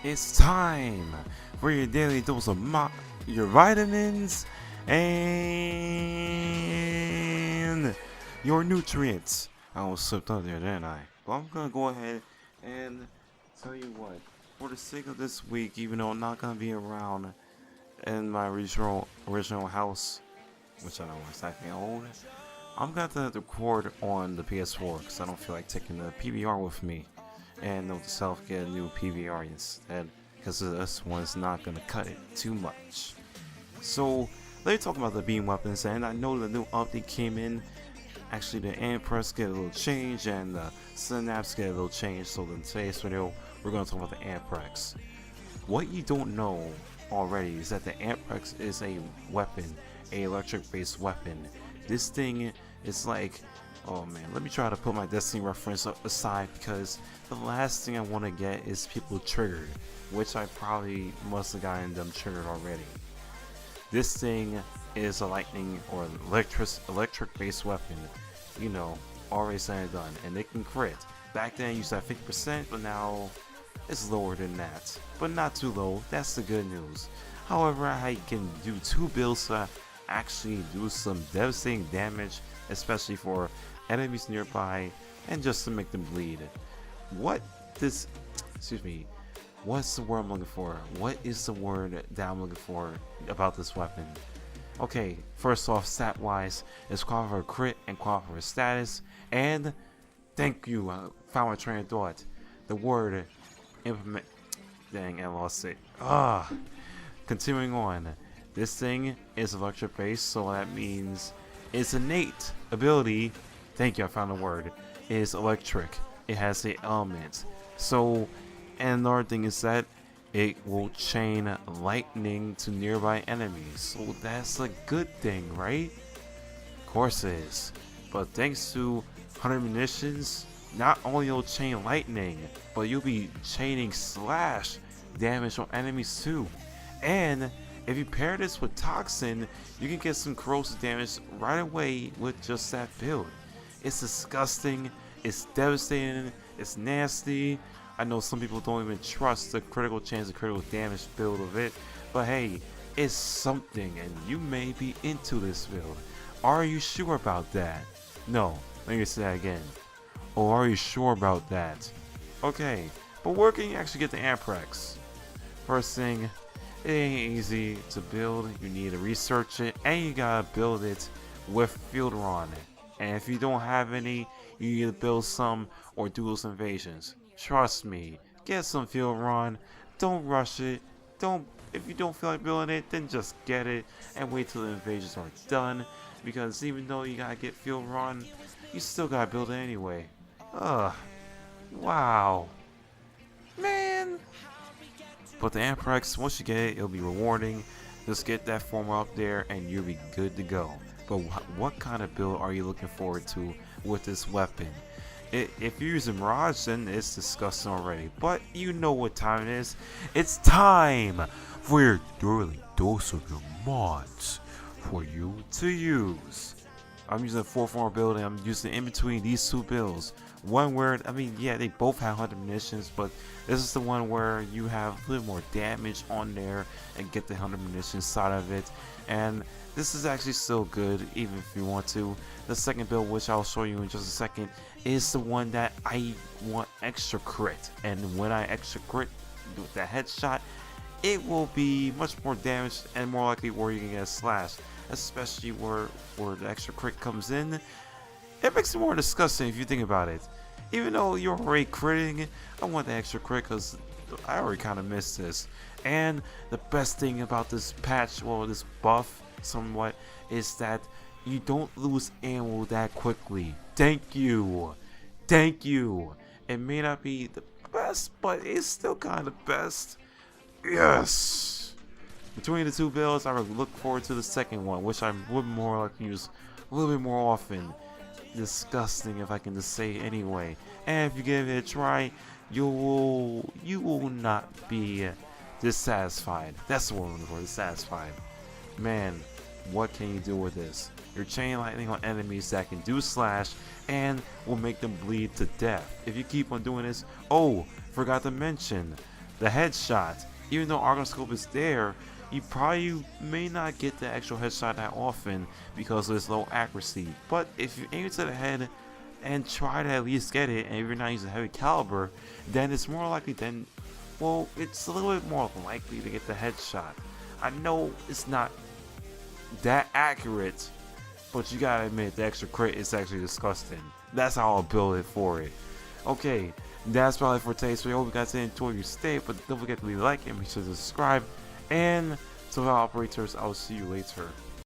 It's time for your daily dose of your vitamins and your nutrients. I almost slipped up there, didn't I? But I'm gonna go ahead and tell you what. For the sake of this week, even though I'm not gonna be around in my original house, which I don't exactly own, I'm gonna record on the PS4 because I don't feel like taking the PVR with me. And note to self, get a new PVR instead, because this one's not gonna cut it too much. So let's talk about the beam weapons, and I know the new update came in. Actually, the Amprex get a little change, and the Synapse get a little change. So in today's video, we're gonna talk about the Amprex. What you don't know already is that the Amprex is a weapon, a electric-based weapon. This thing is like, oh man, let me try to put my Destiny reference aside, because the last thing I want to get is people triggered, which I probably must have gotten them triggered already. This thing is a lightning or electric based weapon, you know, already said and done, and they can crit. Back then you used to have 50%, but now it's lower than that, but not too low. That's the good news. However, I can do 2 builds to actually do some devastating damage, especially for enemies nearby, and just to make them bleed. What's the word I'm looking for? What is the word that I'm looking for about this weapon? Okay, first off, stat wise, it's qualified for crit and qualified for status, and thank you, I found my train of thought. The word implement, dang, I lost it. Continuing on, this thing is electric based, so that means its innate ability, thank you, I found the word, is electric. It has the element. So, and another thing is that it will chain lightning to nearby enemies. So that's a good thing, right? Of course it is. But thanks to 100 munitions, not only will chain lightning, but you'll be chaining slash damage on enemies too. And if you pair this with Toxin, you can get some corrosive damage right away with just that build. It's disgusting, it's devastating, it's nasty. I know some people don't even trust the critical chance of critical damage build of it, but hey, it's something, and you may be into this build. Are you sure about that? No, let me say that again. Oh, are you sure about that? Okay, but where can you actually get the Amprex? First thing, it ain't easy to build. You need to research it, and you gotta build it with field run. And if you don't have any, you need to build some or do those invasions. Trust me, get some field run. Don't rush it. If you don't feel like building it, then just get it and wait till the invasions are done. Because even though you gotta get field run, you still gotta build it anyway. Wow, man. But the Amprex, once you get it, it'll be rewarding. Just get that former up there and you'll be good to go. But what kind of build are you looking forward to with this weapon? If you're using Mirage, then it's disgusting already. But you know what time it is. It's time for your daily dose of your mods for you to use. I'm using a 4-form build, and I'm using in between these 2 builds. One where, I mean, yeah, they both have 100 munitions, but this is the one where you have a little more damage on there and get the 100 munitions side of it. And this is actually still good, even if you want to. The second build, which I'll show you in just a second, is the one that I want extra crit. And when I extra crit with that headshot, it will be much more damage and more likely where you can get a slash. Especially where the extra crit comes in. It makes it more disgusting if you think about it. Even though you're already critting, I want the extra crit because I already kind of missed this. And the best thing about this patch, well, this buff somewhat, is that you don't lose ammo that quickly. Thank you. Thank you. It may not be the best, but it's still kind of best. Yes. Between the 2 builds, I would look forward to the second one, which I would more like to use a little bit more often. Disgusting, if I can just say it anyway. And if you give it a try, you will not be dissatisfied. That's the word I'm looking for, dissatisfied. Man, what can you do with this? You're chain lightning on enemies that can do slash and will make them bleed to death. If you keep on doing this, oh, forgot to mention, the headshot. Even though Argon Scope is there, you probably may not get the actual headshot that often because of its low accuracy. But if you aim it to the head and try to at least get it, and if you're not using heavy caliber, then it's more likely well, it's a little bit more likely to get the headshot. I know it's not that accurate, but you gotta admit the extra crit is actually disgusting. That's how I'll build it for it. Okay, that's probably for today, so I hope you guys enjoy your stay, but don't forget to leave a like and be sure to subscribe. And so, operators, I'll see you later.